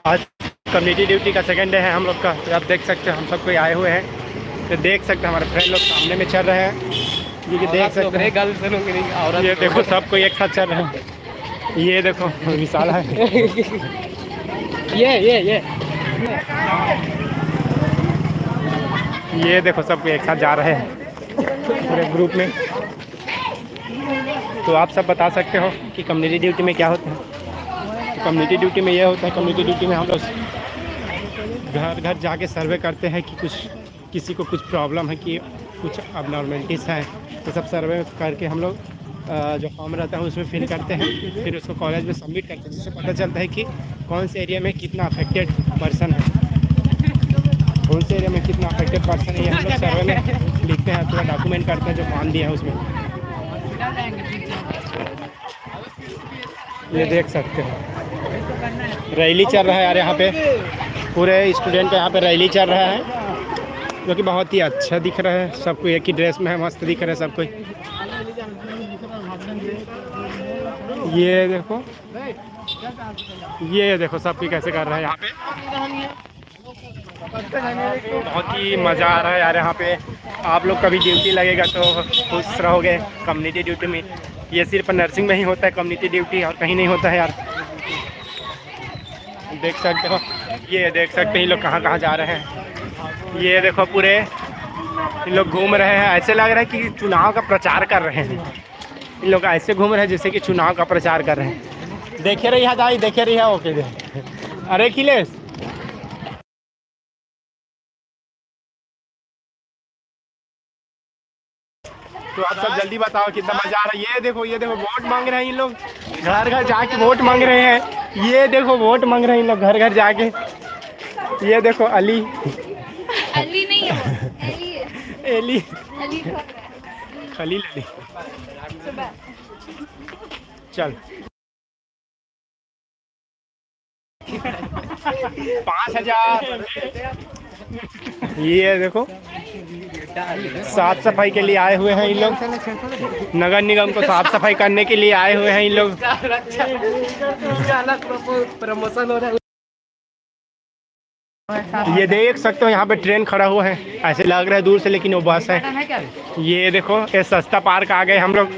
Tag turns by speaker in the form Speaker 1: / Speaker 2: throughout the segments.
Speaker 1: आज community duty का second day है हम लोग का। तो आप देख सकते हो हम सब कोई आए हुए हैं। तो देख सकते हैं हमारे फ्रेंड लोग सामने में चल रहे हैं, क्योंकि देख सकते हैं ये देखो सब कोई एक साथ चल रहे हैं। ये देखो विशाल है ये देखो सब कोई एक साथ जा रहे हैं पूरे ग्रुप में। तो आप सब बता सकते हो कि कम्युनिटी ड्यूटी में क्या होता है। तो कम्युनिटी ड्यूटी में ये होता है, कम्युनिटी ड्यूटी में हम लोग घर घर जाके सर्वे करते हैं कि किसी को कुछ प्रॉब्लम है, कि कुछ अबनॉर्मलिटीज़ हैं, तो सब सर्वे करके हम लोग जो फॉर्म रहता है उसमें फिल करते हैं, फिर उसको कॉलेज में सबमिट करते हैं, जिससे पता चलता है कि कौन से एरिया में कितना अफेक्टेड पर्सन है, कौन से एरिया में कितना अफेक्टेड पर्सन है। ये हम लोग सर्वे में लिखते हैं, पूरा डॉक्यूमेंट करते हैं जो फॉर्म दिया है उसमें। ये देख सकते हो रैली चल रहा है यार, यहाँ पे पूरे स्टूडेंट का यहाँ पे रैली चल रहा है, जो कि बहुत ही अच्छा दिख रहा है। सबको एक ही ड्रेस में है, मस्त दिख रहा है सब कोई। ये देखो सब कोई कैसे कर रहा है यहाँ पे। बहुत ही मज़ा आ रहा है यार यहाँ पे। आप लोग कभी ड्यूटी लगेगा तो खुश रहोगे कम्युनिटी ड्यूटी में। ये सिर्फ नर्सिंग में ही होता है कम्युनिटी ड्यूटी, और कहीं नहीं होता है यार। देख सकते हो, ये देख सकते हैं ये लोग कहाँ कहाँ जा रहे हैं। ये देखो पूरे इन लोग घूम रहे हैं, ऐसे लग रहा है कि चुनाव का प्रचार कर रहे हैं। इन लोग ऐसे घूम रहे हैं जैसे कि चुनाव का प्रचार कर रहे हैं। देखे रही है दाई, देखे रही है। ओके अरे अखिलेश तो आप सब जल्दी बताओ कितना मजा आ रहा है। ये देखो वोट मांग रहे हैं इन लोग, घर घर जाके वोट मांग रहे हैं। ये देखो वोट मांग रहे हैं इन लोग घर घर जाके। ये देखो अली नहीं है, एली खलील अली। चल 5000। ये देखो साफ सफाई के लिए आए हुए हैं इन लोग, नगर निगम को साफ सफाई करने के लिए आए हुए हैं इन लोग। प्रमोशन हो रहा है। ये देख सकते हो यहाँ पे ट्रेन खड़ा हुआ है, ऐसे लग रहा है दूर से, लेकिन वो बस है। ये देखो ये सस्ता पार्क आ गए हम लोग,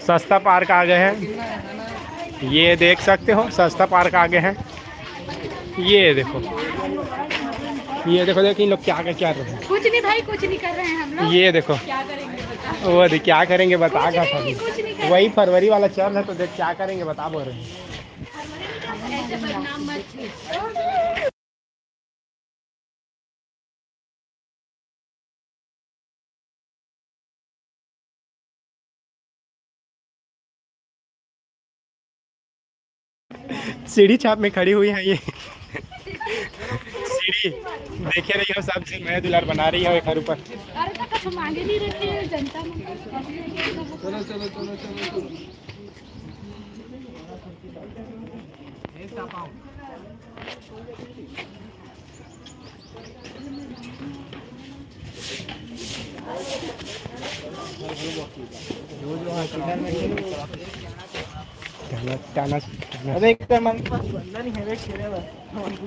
Speaker 1: सस्ता पार्क आ गए हैं। ये देख सकते हो सस्ता पार्क आ गए हैं। ये देखो देखिए इन लोग क्या कर रहे हैं।
Speaker 2: कुछ नहीं भाई, कुछ नहीं कर रहे हैं हम लोग।
Speaker 1: ये देखो
Speaker 2: क्या करेंगे बता।
Speaker 1: वो क्या करेंगे बता का था, वही फरवरी वाला चल है। तो देख क्या करेंगे बता बोल रहे हैं।
Speaker 2: ऐसे बदनाम मत।
Speaker 1: सीढ़ी छाप में खड़ी हुई है ये सीढ़ी देखे रही हो, सबसे नया दुलार बना रही है घर ऊपर।
Speaker 2: अरे तो कुछ मांगे नहीं रखे जनता में।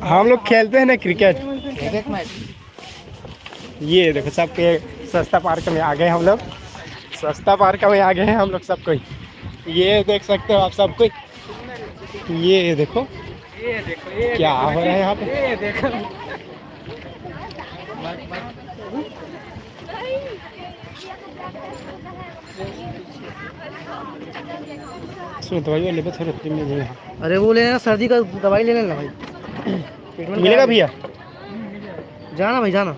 Speaker 1: हम लोग खेलते हैं ना क्रिकेट। ये देखो सबके सस्ता पार्क में आ गए हम लोग, सस्ता पार्क में आ गए हैं हम लोग सब कोई। ये देख सकते हो आप सब कोई। ये देखो क्या हो रहा है यहाँ पे। दवाई ले थोड़े।
Speaker 3: अरे वो लेना, सर्दी का दवाई ले लेना भाई।
Speaker 1: मिलेगा भैया?
Speaker 3: जाना भाई जाना।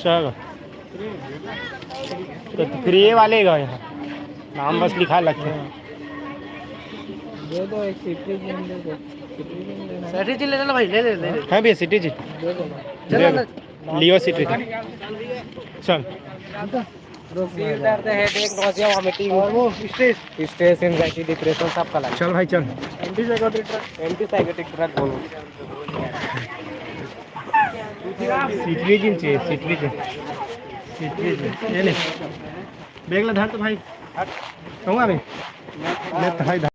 Speaker 1: चलो तो फिर ये वाले का यहाँ नाम बस लिखा लगता है।
Speaker 3: सिटी ले लेना भाई, ले ले।
Speaker 1: हाँ भैया सिटी जी लियो सिटी जी। चल
Speaker 3: स्ट्रेस एंजाइटी डिप्रेशन सब का लगा।
Speaker 1: चल भाई चल।
Speaker 3: एंटीसाइकोटिक ड्रग बोलो।
Speaker 1: सिट्रीजिन चाहिए, सिट्रीजिन ये ले बैग ला धर तो भाई। कहूँगा मैं ले तो भाई धर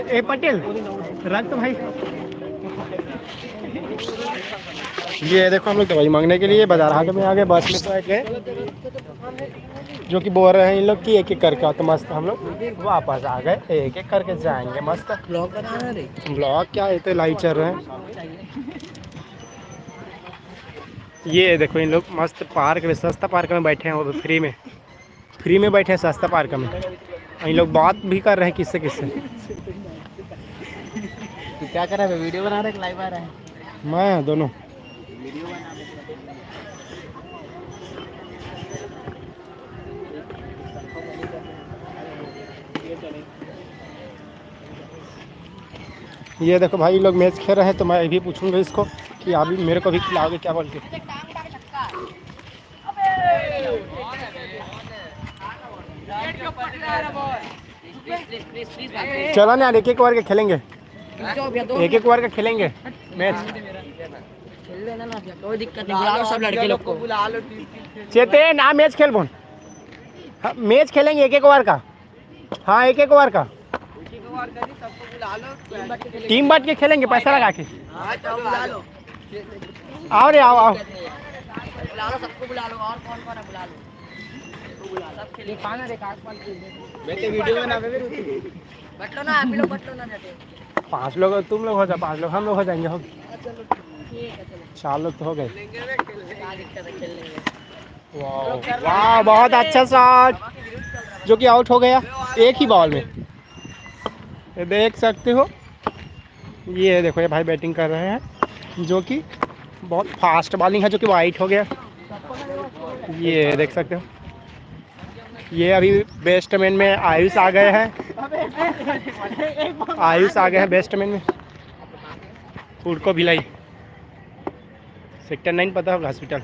Speaker 1: ए पटेल रख तो भाई। ये देखो हम लोग दवाई मांगने के लिए बाजार हाट में आ गए, बस में बैठ गए, जो कि बोल रहे हैं इन लोग कि एक एक करके, तो मस्त हम लोग वापस आ गए, एक एक करके जाएंगे मस्त।
Speaker 3: ब्लॉग बनाना रे,
Speaker 1: ब्लॉग क्या है, तो लाइव चल रहे हैं। ये देखो इन लोग मस्त पार्क में, सस्ता पार्क में बैठे हैं, वो फ्री में बैठे हैं सस्ता पार्क में। इन लोग बात भी कर रहे हैं किससे किससे।
Speaker 3: तू क्या कर रहा है? वीडियो बना रहा है, लाइव आ रहा है?
Speaker 1: मैं दोनों। ये देखो भाई लोग मैच खेल रहे हैं, तो मैं भी पूछूंगा इसको कि अभी मेरे को भी खिलाओगे क्या बोल के। चलो ना यार, एक एक ओवर के खेलेंगे, एक एक ओवर का खेलेंगे मैच।
Speaker 3: खेल लेना ना, कोई दिक्कत नहीं, बुला लो सब लड़के लोग को, बुला लो।
Speaker 1: चेते ना मैच खेल बोल। हाँ, मैच खेलेंगे एक एक ओवर का। हाँ एक एक ओवर का टीम बांट के खेलेंगे, पैसा लगा के।
Speaker 3: बुला लो,
Speaker 1: आओ रे आओ,
Speaker 3: बुला लो सबको, बुला लो। और कौन कौन है? बुला लो सब खेलिए। खाना रे बैठे वीडियो बना, बैठ लो ना आप लोग, बैठ लो ना।
Speaker 1: 5 लोग तुम लोग हो जाओ, 5 लोग हम लोग हो जाएंगे। हो
Speaker 3: चलो ठीक है, चलो
Speaker 1: 4 लोग तो हो गए।
Speaker 3: क्या दिक्कत है, खेल लेंगे।
Speaker 1: वाह वाह, बहुत अच्छा शॉट, जो कि आउट हो गया एक ही बॉल में। ये देख सकते हो, ये देखो ये भाई बैटिंग कर रहे हैं, जो कि बहुत फास्ट बॉलिंग है, जो कि वाइट हो गया। ये देख सकते हो, ये अभी बैट्समैन में आयुष आ गए हैं, आयुष आ गए हैं बैट्समैन में। हुडको भिलाई सेक्टर 9 पता होगा हॉस्पिटल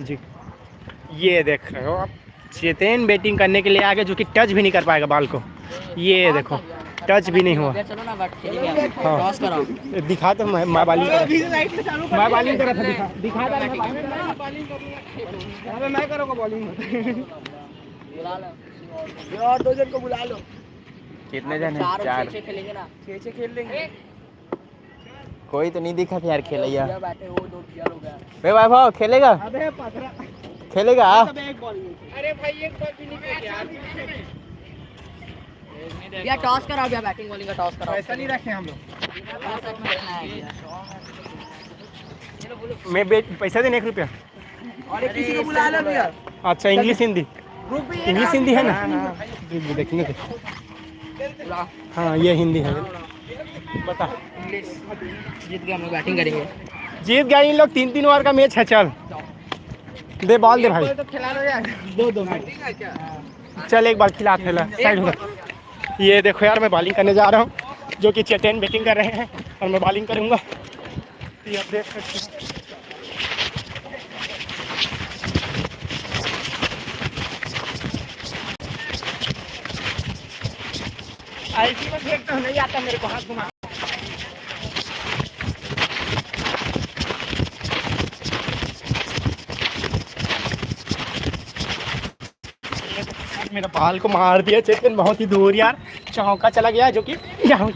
Speaker 1: जी। ये देख रहे हो आप, चेतन बैटिंग करने के लिए आ गए, जो कि टच भी नहीं कर पाएगा बॉल को। ये देखो टच भी नहीं हुआ।
Speaker 3: चलो ना बैठ खेलेंगे। क्रॉस कराओ,
Speaker 1: दिखा तो मैं बॉलिंग कर रहा था, दिखा मैं करूँगा बॉलिंग।
Speaker 3: बुला लो और 2 जन को बुला लो।
Speaker 4: कितने जन हैं?
Speaker 3: 4 6 खेलेंगे ना,
Speaker 4: 6 खेल लेंगे। कोई तो नहीं दिखा कि यार खेलेगा।
Speaker 3: बैठे हो 2 प्लेयर हो गया।
Speaker 4: वे वैभव खेलेगा? खेलेगा?
Speaker 1: अरे भाई एक बॉल भी नहीं किया यार।
Speaker 3: भैया टॉस कराओ, भैया बैटिंग बॉलिंग का टॉस कराओ।
Speaker 1: पैसा नहीं रखे हम लोग।
Speaker 3: सच में रखना है भैया।
Speaker 1: मैं पैसा देने 1 रुपया।
Speaker 3: और एक किसी को बुला लो भैया।
Speaker 1: अच्छा इंग्लिश हिंदी, इंग्लिश हिंदी है ना? देखने दे। हाँ ये हिंदी है, बता।
Speaker 3: जीत गए हम लोग, बैटिंग करेंगे।
Speaker 1: जीत गए इन लोग, 3-3 ओवर का मैच है। चल दे बॉल दे भाई,
Speaker 3: तो खिला लो यार, 2 मिनट।
Speaker 1: चल एक बार खिला खेला साइड हो। ये देखो यार, मैं बॉलिंग करने जा रहा हूँ, जो कि चेतन बैटिंग कर रहे हैं और मैं बॉलिंग करूँगा। ये आप देख सकते हैं। ऐसी में फेंकता हूँ, नहीं आता मेरे को हाथ घुमा। मेरा बाल को मार दिया चेतन, बहुत ही दूर यार, चौका चला गया, जो कि यहाँ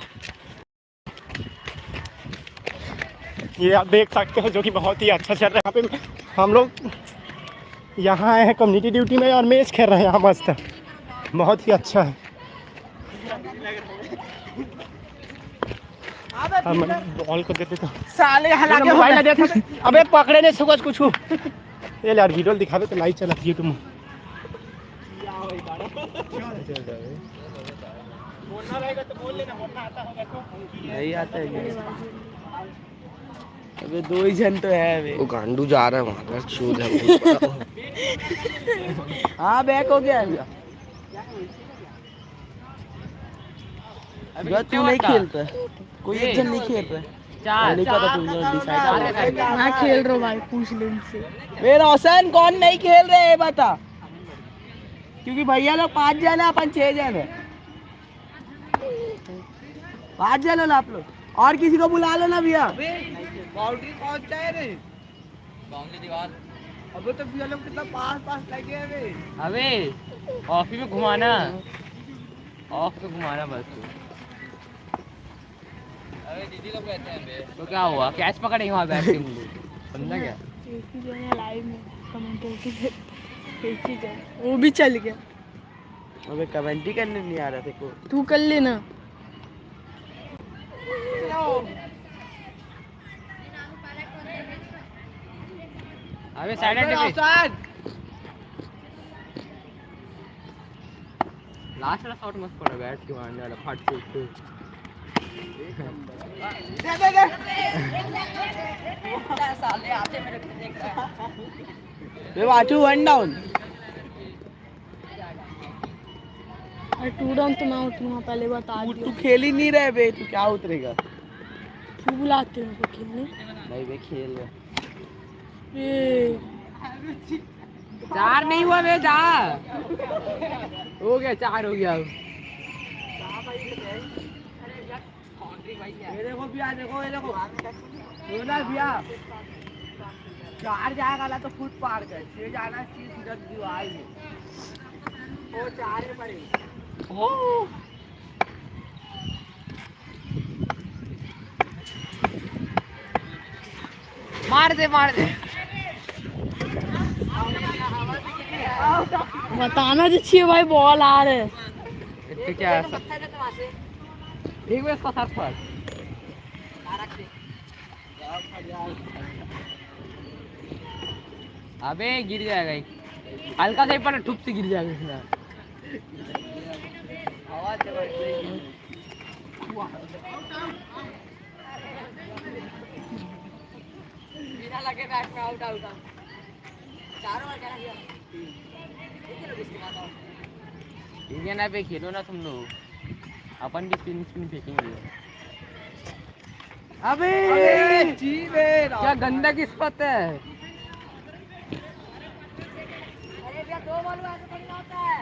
Speaker 1: ये आप देख सकते हो, जो कि बहुत ही अच्छा चल रहा है। यहाँ पे हम लोग यहाँ आए हैं कम्युनिटी ड्यूटी में और मैच खेल रहे हैं यहाँ मस्त, बहुत ही अच्छा है। बॉल को देते तो
Speaker 3: साले हला के
Speaker 1: मोबाइल देता था। अबे पकड़े नहीं सुगज कुछ। ये यार वीडियो दिखा दे तो लाइव चला यूट्यूब में। बोलना रहेगा तो बोल लेना, बोलना आता होगा तो।
Speaker 4: नहीं आता है।
Speaker 3: अबे 2 ही जन तो है अबे।
Speaker 4: वो गांडू जा रहा है वहाँ पर, शूज है।
Speaker 3: हाँ बैक हो गया भैया। अबे तू नहीं खेलता, कोई एक जन नहीं खेल रहा है। नहीं पता तुझे डिसाइड।
Speaker 2: मैं खेल रहा हूँ भाई, पूछ ले इनसे।
Speaker 3: वे रोशन कौन नहीं खेल रहे हैं बता, क्योंकि भैया लोग 5 जन है, अपन 6 जन है। 5 जन हो ना आप लोग, और किसी को बुला लो ना भैया। बाउंड्री कौन चाहे रे? बाउंड्री दीवार अबे तो भैया लोग कितना पास लगे हैं
Speaker 4: अबे ऑफ में घुमाना, ऑफ पे घुमाना बस तू। अबे दीदी लोग कहते हैं बे तो क्या हुआ, कैच पकड़ेंगे वहाँ बैठ के हम लोग, समझा क्या?
Speaker 2: एक ही जन है लाइव में कमेंटेटर थे, एक ही जन, वो भी चल गया।
Speaker 3: अबे कमेंट्री करने नहीं आ रहा थे को।
Speaker 2: तू कर लेना।
Speaker 4: अबे साइड पे लास्ट वाला शॉट मस्त पड़ा, बैठ के मारने वाला फट फुट।
Speaker 3: साले आते मेरे को देख रहा है। वे वाटू वन डाउन।
Speaker 2: अरे 2 डाउन तो मैं उतरूंगा, पहले बता
Speaker 3: तू
Speaker 2: दिया।
Speaker 3: खेल ही नहीं रहे बे, तू क्या उतरेगा?
Speaker 2: क्यों बुलाते हो उनको खेलने?
Speaker 3: नहीं बे खेल रहे।
Speaker 2: ये
Speaker 4: 4 नहीं हुआ बे, जा हो गया, 4 हो गया।
Speaker 3: ये देखो भैया, देखो ये देखो रोना भैया, 4 जाएगा ना तो फुट पार कर, 6 जाना सीधा दीवार में। वो 4 में पड़े। ओ
Speaker 4: मार दे
Speaker 2: बताना चाहिए भाई, बॉल आ रहे।
Speaker 4: तो क्या एक बार इसका साथ पर अबे गिर जाएगा, हल्का सा ही पर ठुप से गिर जाएगा इसमें।
Speaker 3: आवाज बिना लगे बैट में आउट आउट। चारों ओवर क्या किया?
Speaker 4: ठीक है ना पे खेलो ना तुम लोग, अपन भी स्पिन फेंकेंगे।
Speaker 3: अबे
Speaker 4: क्या गंदा किस्मत है।
Speaker 3: अरे भैया 2 बॉल में ऐसे थोड़ी ना होता है।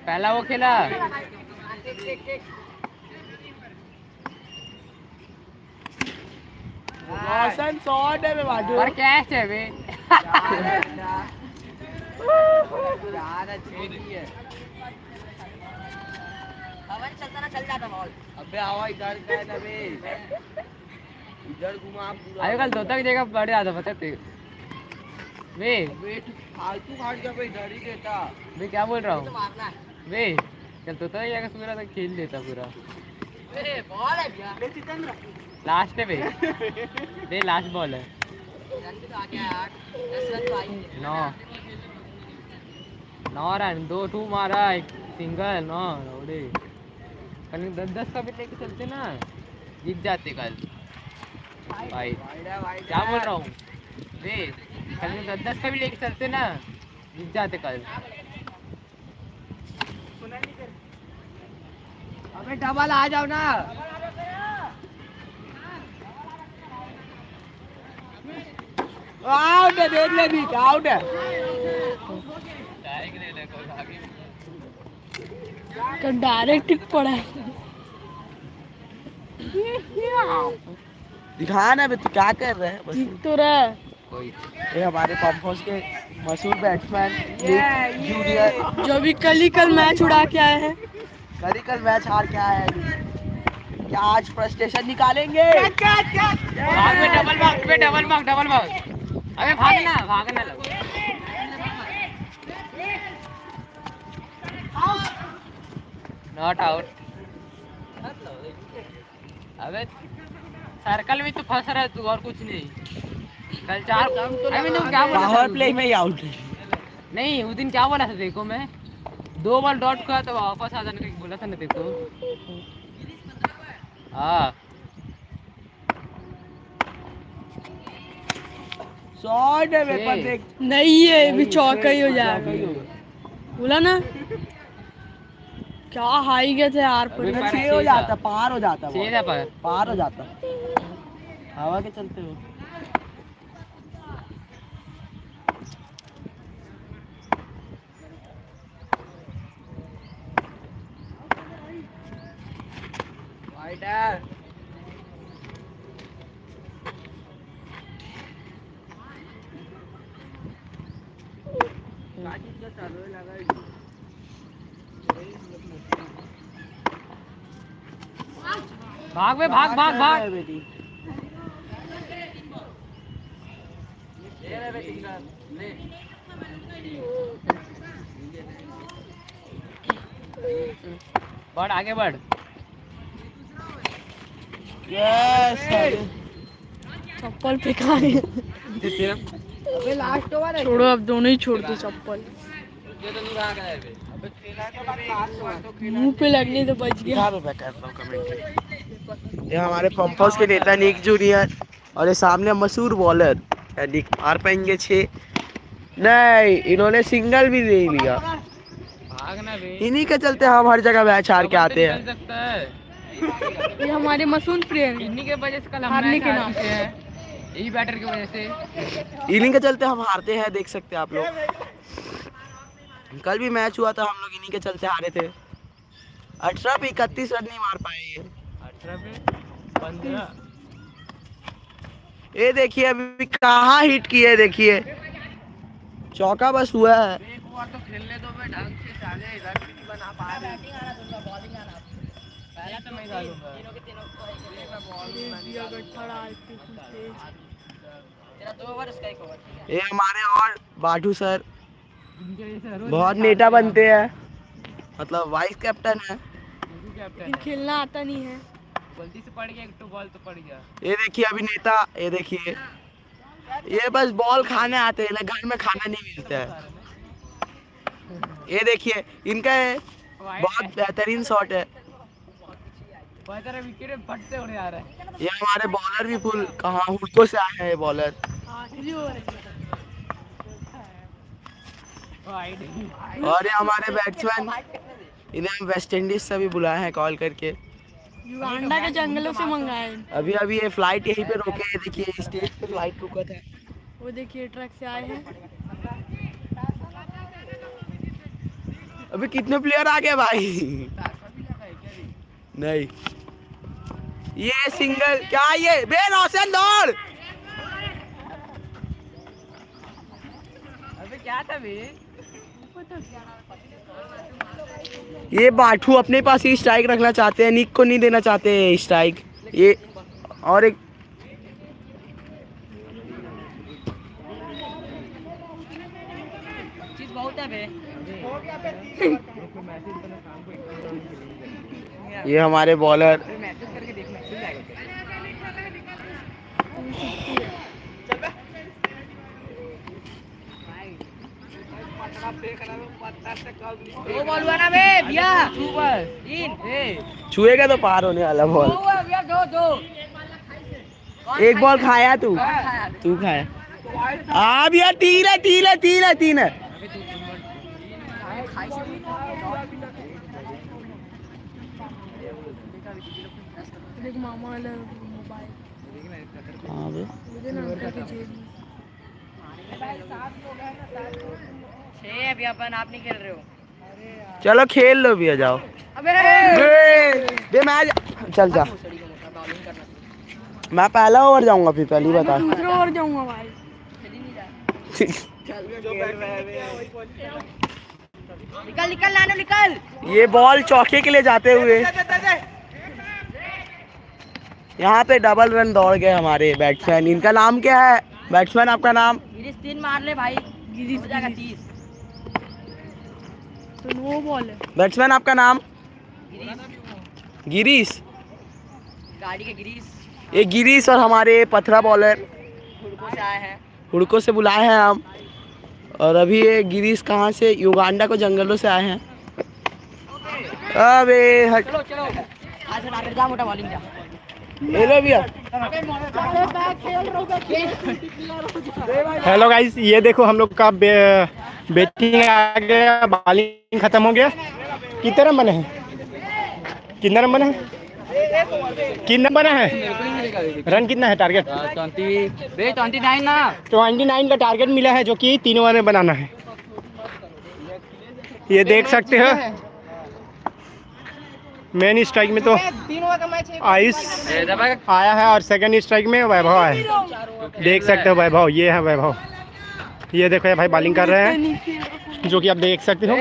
Speaker 4: पहला वो खेला,
Speaker 3: टिक रोशन शॉट है बे बाजू।
Speaker 4: और कैच है बे।
Speaker 3: यार छेड़ी है। हवन चलता ना चल जाता बॉल। अबे हवा इधर का है ना बे, इधर घुमा पूरा।
Speaker 4: आजकल तोता की जगह बड़े आता पता है वे
Speaker 3: वेट फालतू काट के पे इधर ही देता।
Speaker 4: मैं क्या बोल रहा
Speaker 3: तो
Speaker 4: हूँ
Speaker 3: मारना है।
Speaker 4: वे, चल तोता की जगह पूरा तो खेल लेता पूरा।
Speaker 3: ए बॉल है भैया। ले जितेंद्र।
Speaker 4: लास्ट है बे, बे लास्ट बॉल है।
Speaker 3: रन भी तो आ गया यार, 10 रन तो आई है।
Speaker 4: 9 रन, 2 मारा, एक सिंगल, 9 उड़े। कल 10 का भी लेके चलते ना, जीत जाते कल भाई। क्या बोल रहा हूँ वे, कल 10 का भी लेके चलते ना, जीत जाते कल।
Speaker 3: अबे डबल आ जाओ ना। आउट है, देख ले भी आउट है।
Speaker 2: तो डायरेक्ट टिक पड़ा है।
Speaker 3: दिखा ना बे, तू क्या कर रहे हैं?
Speaker 2: जीत तो रहा है।
Speaker 3: ये हमारे पंप हाउस के मशहूर बैट्समैन जूनियर
Speaker 2: जो भी कल मैच उड़ा के आए हैं।
Speaker 3: कल मैच हार के आया है। क्या आज फ्रस्ट्रेशन निकालेंगे?
Speaker 4: भाग में डबल भाग। अबे भागना लग। Not out. अबे सर्कल में तो फंस रहा है तू, और कुछ नहीं। कल 4 अबे तुम क्या बोला था?
Speaker 3: पावर प्ले में ही आउट।
Speaker 4: नहीं उस दिन क्या बोला था देखो, मैं 2 बॉल डॉट किया तो वापस आ जाने का बोला था ना देखो। हाँ
Speaker 3: शॉट है पेपर देख।
Speaker 2: नहीं है, भी चौका ही हो जाएगा। बोला ना क्या हाई गए थे यार पर।
Speaker 4: अबे पर
Speaker 3: 6 हो जाता, पार हो जाता,
Speaker 4: सीधा पर
Speaker 3: पार हो जाता हवा के चलते हो। वाइडर
Speaker 4: भाग बे, भाग भाग भाग। बढ़, आगे बढ़।
Speaker 2: चप्पल फेंका है।
Speaker 3: अबे लास्ट ओवर है।
Speaker 2: छोड़ो, अब दोनों ही छोड़ दो चप्पल।
Speaker 4: ये तो नहीं कहाँ गया बे?
Speaker 3: अबे खेला है तो बस लास्ट ओवर तो
Speaker 2: मुंह पे लगने तो बच गया।
Speaker 3: ये हमारे पंपहाउस के नेता निक जूनियर और ये सामने मशहूर बॉलर निक मार पाएंगे 6। नहीं, इन्होंने सिंगल भी नहीं लिया।
Speaker 4: भागना बे।
Speaker 3: इन्हीं के चलते हम हर जगह मैच हार के आते
Speaker 4: चल
Speaker 3: हैं।
Speaker 4: सकता है।
Speaker 2: ये हमारे मसून प्लेयर हैं।
Speaker 4: इन्हीं के वजह से कल हम
Speaker 2: हारने
Speaker 4: मैच
Speaker 2: के
Speaker 4: हार
Speaker 2: नाम
Speaker 4: चुके हैं। यही बैटर की वजह से।
Speaker 3: इन्हीं के चलते हम हारते हैं, देख सकते हैं आप लोग। कल भी मैच हुआ था, हम लोग इन्हीं के चलते हारे थे। 18 पे 31 रन नहीं मार पाए ये।
Speaker 4: 18 पे 15।
Speaker 3: ये देखिए अभी कहाँ हिट किए, देखिए चौका बस हुआ है। एक बार तो खेलने दो बे ढंग से, साले रन भी नहीं बना पा रहे। बैटिंग आना तुमका, बॉलिंग आना।
Speaker 4: पहले तो मैं डालूंगा।
Speaker 3: तीनों के तीनों
Speaker 2: दिया गट्ठा डालते तेज।
Speaker 3: तेरा 2 ओवर इसका 1 ओवर। ये हमारे और बाटू सर बहुत नेता
Speaker 4: नेता
Speaker 3: बनते हैं, मतलब वाइस कैप्टन है।
Speaker 2: लेकिन खेलना आता नहीं है।
Speaker 4: गलती से पड़ गया, एक तो बॉल तो पड़ गया।
Speaker 3: ये देखिए अभी नेता, ये देखिए ये बस बॉल खाने आते हैं, घर में खाना नहीं मिलता है। ये देखिए इनका बहुत बेहतरीन शॉट है।
Speaker 4: विकेट में फटते उड़े आ रहा है।
Speaker 3: ये हमारे बॉलर भी फुल कहाँ हुड़को से आए हैं ये बॉलर।
Speaker 2: आखिरी ओवर है।
Speaker 3: और ये हमारे बैट्समैन, इन्हें हम वेस्ट इंडीज से भी बुलाए हैं कॉल करके।
Speaker 2: युगांडा के जंगलों से मंगाए।
Speaker 3: अभी अभी ये फ्लाइट यहीं पे रोके हैं, देखिए स्टेज पे फ्लाइट रुका था।
Speaker 2: वो देखिए ट्रक से आए हैं।
Speaker 3: अभी कितने प्लेयर आ गए भाई? नहीं, ये सिंगल क्या, ये बे रोशन दौड़।
Speaker 4: अबे क्या था बे?
Speaker 3: ये बाठू अपने पास ही स्ट्राइक रखना चाहते हैं, निक को नहीं देना चाहते स्ट्राइक। ये और एक
Speaker 4: चीज बहुत है बे।
Speaker 3: ये हमारे बॉलर
Speaker 4: मैसेज करके देखना मिल जाएगा।
Speaker 3: दो बॉल हुआ ना बे भैया,
Speaker 4: सुपर 3
Speaker 3: छुएगा तो पार होने वाला बॉल। एक बॉल खाया तू खाया। हाँ भैया 3 है 3 है 3 है 3 है।
Speaker 2: देख मामा वाला मोबाइल।
Speaker 3: हाँ बे,
Speaker 2: मुझे ना अंकल की जेब में।
Speaker 3: 6 अभी अपन, आप नहीं खेल रहे हो। चलो खेल लो भैया, जाओ।
Speaker 2: अबे
Speaker 3: बे मैं चल जा, मैं पहला ओवर जाऊंगा, फिर पहली बता।
Speaker 2: दूसरा ओवर जाऊंगा भाई।
Speaker 3: निकल निकल नानो निकल। ये बॉल चौके के लिए जाते हुए यहाँ पे डबल रन दौड़ गए हमारे बैट्समैन। इनका नाम क्या है बैट्समैन, आपका नाम?
Speaker 2: गिरीश 3 मार ले भाई। गिरीश हो जाएगा 30। तो नो बॉल है।
Speaker 3: बैट्समैन आपका नाम? गिरीश।
Speaker 2: गाड़ी के गिरीश।
Speaker 3: ये गिरीश और हमारे पथरा बॉलर
Speaker 2: हुड़को से आए हैं।
Speaker 3: हुड़को से बुलाए हैं हम। और अभी ये गिरीश कहाँ से, युगांडा को जंगलों से आए हैं। अबे हट,
Speaker 2: चलो चलो आज रात जा, मोटा बॉलिंग जा।
Speaker 3: ले लो भैया।
Speaker 1: हेलो गाइस, ये देखो हम लोग का बैटिंग आ गया, बॉलिंग खत्म हो गया। कितने रन बने हैं? कितना रन बना है? कितना बना है? रन कितना है टारगेट?
Speaker 4: 29 ना।
Speaker 1: 29 का टारगेट मिला है, जो कि 3 ओवर में बनाना है। ये देख सकते हो मेन स्ट्राइक में तो आयुष आया है और सेकंड स्ट्राइक में वैभव आया है। देख सकते हो वैभव, ये है वैभव। ये देखो ये भाई बॉलिंग कर रहे हैं। जो कि आप देख सकते हो।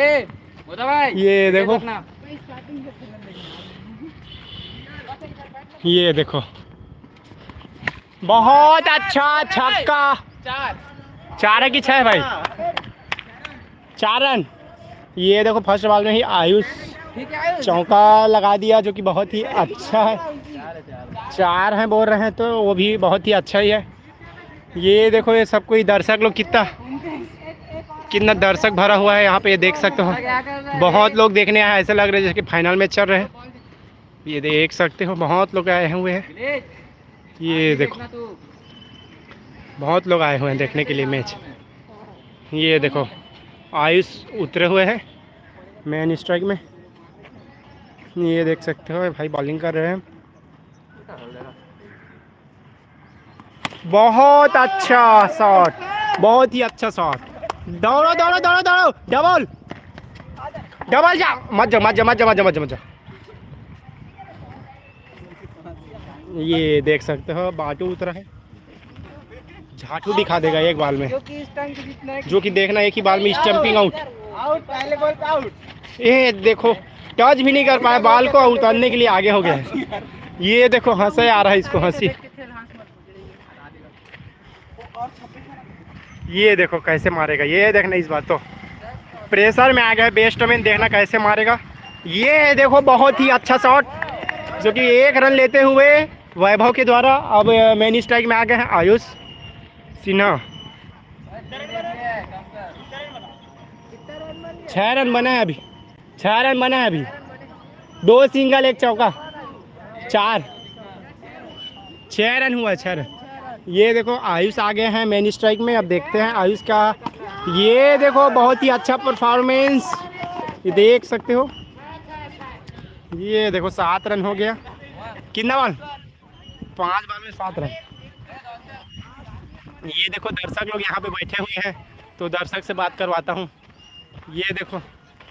Speaker 4: बोधा भाई
Speaker 1: ये देखो, ये देखो, बहुत अच्छा छक्का। 4 है कि 6 भाई? 4 रन। ये देखो फर्स्ट बॉल में ही आयुष चौका लगा दिया, जो कि बहुत ही अच्छा है। 4 हैं बोल रहे हैं तो वो भी बहुत ही अच्छा ही है। ये देखो, ये सब कोई दर्शक लोग कितना दर्शक भरा हुआ है यहाँ पे, ये देख सकते हो। बहुत लोग देखने आए, ऐसे लग रहे हैं जैसे कि फाइनल में चल रहे हैं। ये देख सकते हो, बहुत लोग आए हुए हैं। ये देखो, बहुत लोग आए हुए हैं देखने के लिए मैच। ये देखो, आयुष उतरे हुए हैं मेन स्ट्राइक में। ये देख सकते हो भाई बॉलिंग कर रहे हैं। बहुत अच्छा शॉट, बहुत ही अच्छा शॉट। दौड़ो दौड़ो दौड़ो दौड़ो, डबल डबल, जा मत जा मत जा मत जा मत जा मत जा मत जा। ये देख सकते हो बाटू उतरा है, झाटू दिखा देगा एक बाल में, जो कि देखना एक ही बाल में स्टंपिंग आउट।
Speaker 3: पहले बॉल पे आउट।
Speaker 1: ये देखो, टच भी नहीं कर पाया, बाल को उतारने के लिए आगे हो गया है। ये देखो हंसी आ रहा है इसको, हंसी। ये देखो कैसे मारेगा, ये देखना इस बात, तो प्रेशर में आ गया बैट्समैन, देखना कैसे मारेगा। ये देखो बहुत ही अच्छा शॉट, जो कि 1 रन लेते हुए वैभव के द्वारा अब मेन स्ट्राइक में आ गए हैं आयुष सिन्हा। 6 रन बना है अभी, 6 रन बना है अभी। 2 सिंगल 1 चौका, 6 रन हुआ, 6 रन। ये देखो आयुष आ गए हैं मेन स्ट्राइक में। अब देखते हैं आयुष का, ये देखो बहुत ही अच्छा परफॉर्मेंस, ये देख सकते हो। ये देखो 7 रन हो गया। कितना बॉल? 5 बॉल में 7 रन। ये देखो दर्शक लोग यहाँ पे बैठे हुए हैं, तो दर्शक से बात करवाता हूँ। ये देखो,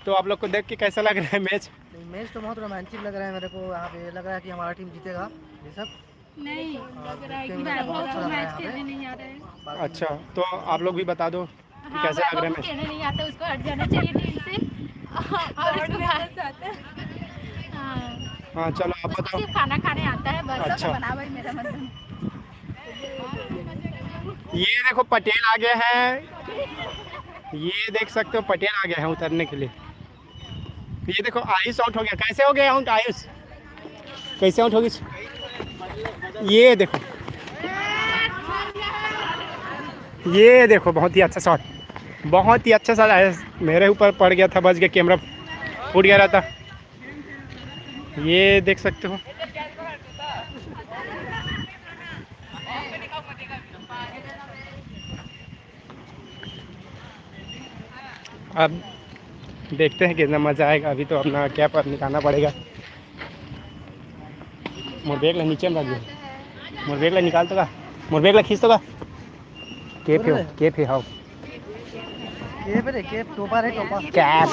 Speaker 1: तो आप लोग को देख के कैसा लग रहा है मैच?
Speaker 3: मैच तो बहुत रोमांचक लग रहा है मेरे को। यहाँ पे लग रहा है कि हमारा टीम जीतेगा। ये सब
Speaker 2: नहीं लग रहा है कि मैच खेलने नहीं आ रहे हैं।
Speaker 1: अच्छा, तो आप लोग भी बता दो कि कैसे लग रहा है मैच?
Speaker 2: खेलने नहीं आता, उसको हट जाना चाहिए टीम से। और इसको
Speaker 1: हाँ चलो आप बताओ।
Speaker 2: सिर्फ खाना खाने आता है बस।
Speaker 1: अच्छा।
Speaker 2: बना भाई मेरा मतलब।
Speaker 1: ये देखो पटेल आ गए हैं, ये देख सकते हो पटेल आ गए हैं उतरने के लिए। ये देखो आयुष आउट हो गया। कैसे हो गया आउट आयुष? कैसे आउट हो गई? ये देखो, ये देखो बहुत ही अच्छा शॉट, बहुत ही अच्छा शॉट आया। मेरे ऊपर पड़ गया था, बच गया, कैमरा फूट गया रहता। ये देख सकते हो। अब देखते हैं कितना मज़ा आएगा। अभी तो अपना कैप अब निकालना पड़ेगा। मोर बैग ला नीचे में रख दिया, मोर बैग ला निकाल तो का, मोर बैग ला खींच तो का। केप है हाँ,
Speaker 3: केप रे, केप टोपा रे, टोपा
Speaker 1: कैप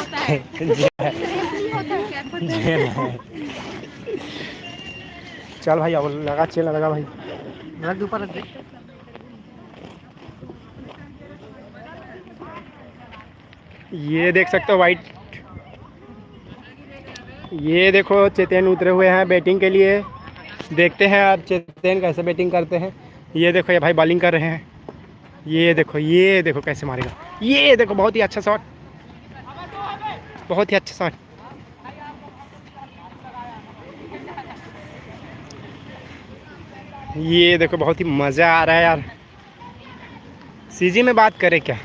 Speaker 1: चल भाई, अब लगा चेला लगा भाई,
Speaker 3: रख दे ऊपर, रख दे।
Speaker 1: ये देख सकते हो वाइट। ये देखो चेतन उतरे हुए हैं बैटिंग के लिए। देखते हैं अब चेतन कैसे बैटिंग करते हैं। ये देखो ये भाई बॉलिंग कर रहे हैं। ये देखो कैसे मारेगा। ये देखो बहुत ही अच्छा शॉट, बहुत ही अच्छा शॉट। ये देखो बहुत ही मज़ा आ रहा है यार। सीजी में बात करें क्या?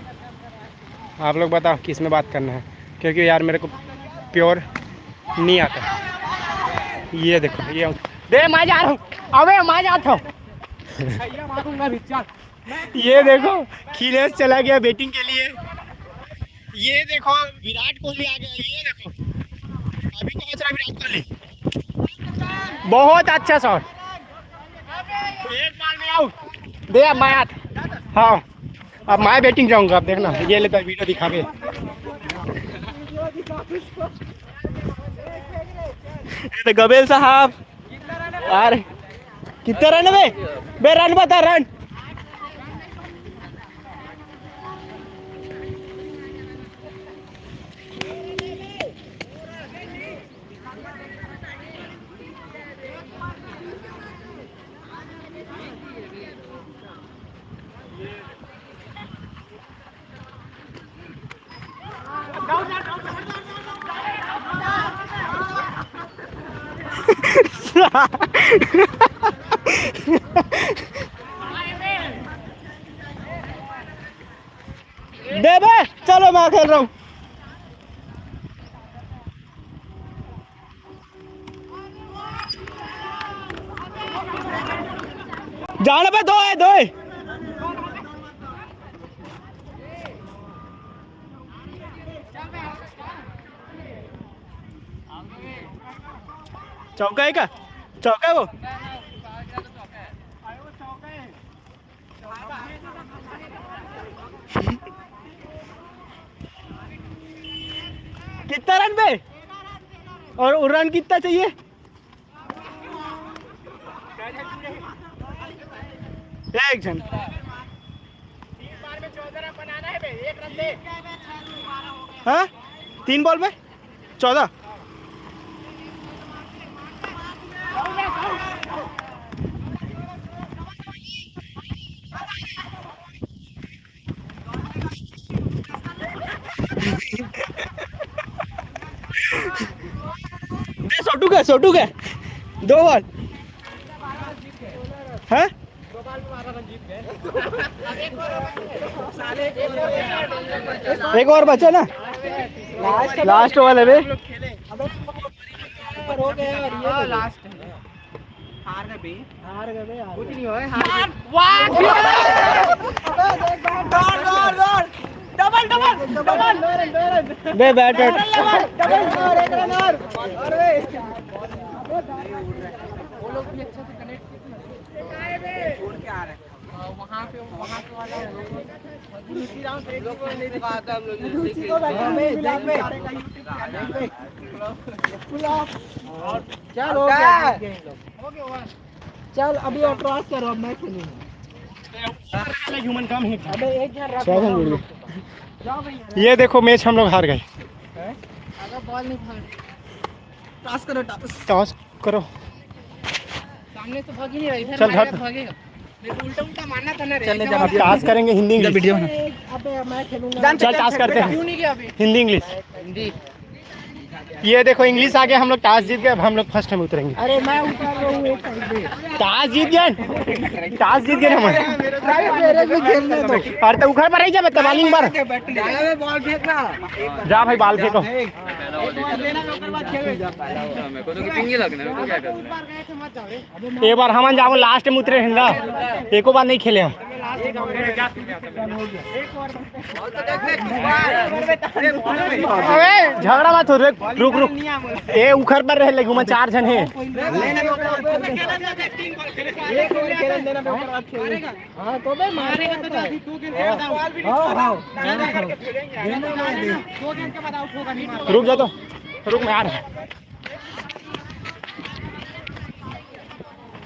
Speaker 1: आप लोग बताओ किस में बात करना है, क्योंकि यार मेरे को प्योर नहीं आता। ये देखो, ये दे मैं जा रहा हूँ, अबे मैं जाता हूँ। ये देखो खिलेश चला गया बैटिंग के लिए। ये देखो विराट कोहली आ गया। ये देखो अभी पहुंच रहा विराट कोहली, बहुत अच्छा शॉट, एक बॉल में आउट। दे अब मैं हाँ, अब मैं बैटिंग जाऊंगा। अब देखना, ये लेता वीडियो दिखा के। तो गबेल साहब अरे कितने रन है बे रन बता, रन दे बे, चलो मैं खेल रहा हूँ। जाने पे दो है, दो है। चौका है क्या? चौका है वो? कितना रन पे? और रन कितना चाहिए? एक जन 3 बार में 14 रन बनाना है बे, 1 रन दे। हाँ 3 बॉल में 14। सोटू का 2 बॉल है। 2 बॉल में 12 रन जीत गए। एक और बचा ना, लास्ट ओवर है बे। हो गया यार, ये लास्ट है। हार गए बे, कुछ नहीं हुआ, हार डबल बे बैट वो लोग भी अच्छे से कनेक्ट छोड़ के आ रहे हैं वहाँ पे वाला दूसरी राउंड लोग नहीं दिखा था हम लोग। चल हो गया, चल अभी और क्रॉस करो, अब मैं खेलूंगा। ह्यूमन कम ही था। अबे एक जन रख, जाओ भैया। ये देखो मैच हम लोग हार गए। अगर बॉल नहीं था, टॉस करो, टॉस करो। सामने से भाग ही नहीं रही, इधर चल भागेगा। उल्टा उल्टा मारना था ना रे। चल जब टॉस करेंगे हिंदी इंग्लिश वीडियो में। अबे मैं खेलूंगा। चल टॉस करते हैं। क्यों नहीं किया अभी? हिंदी इंग्लिश। हिंदी। ये देखो इंग्लिश आ गया, हम लोग टॉस जीत गए, अब हम लोग फर्स्ट में उतरेंगे। अरे मैं उतर रहा हूँ एक साइड पे। टॉस जीत गए, टॉस जीत गए हम। मेरे भी खेलने दो। अरे तो उखड़ पर ही जा, बता बॉलिंग पर बॉल फेंकना। जा भाई बॉल फेंको। एक बार हम जाओ लास्ट में उतरे हिंदा, एको बार नहीं खेले हम। झगड़ा मत हो, रुक रुक। ए उखड़ पर रह लगी, 4 जन है। रुक जा, तो रुक मैं आ रहा।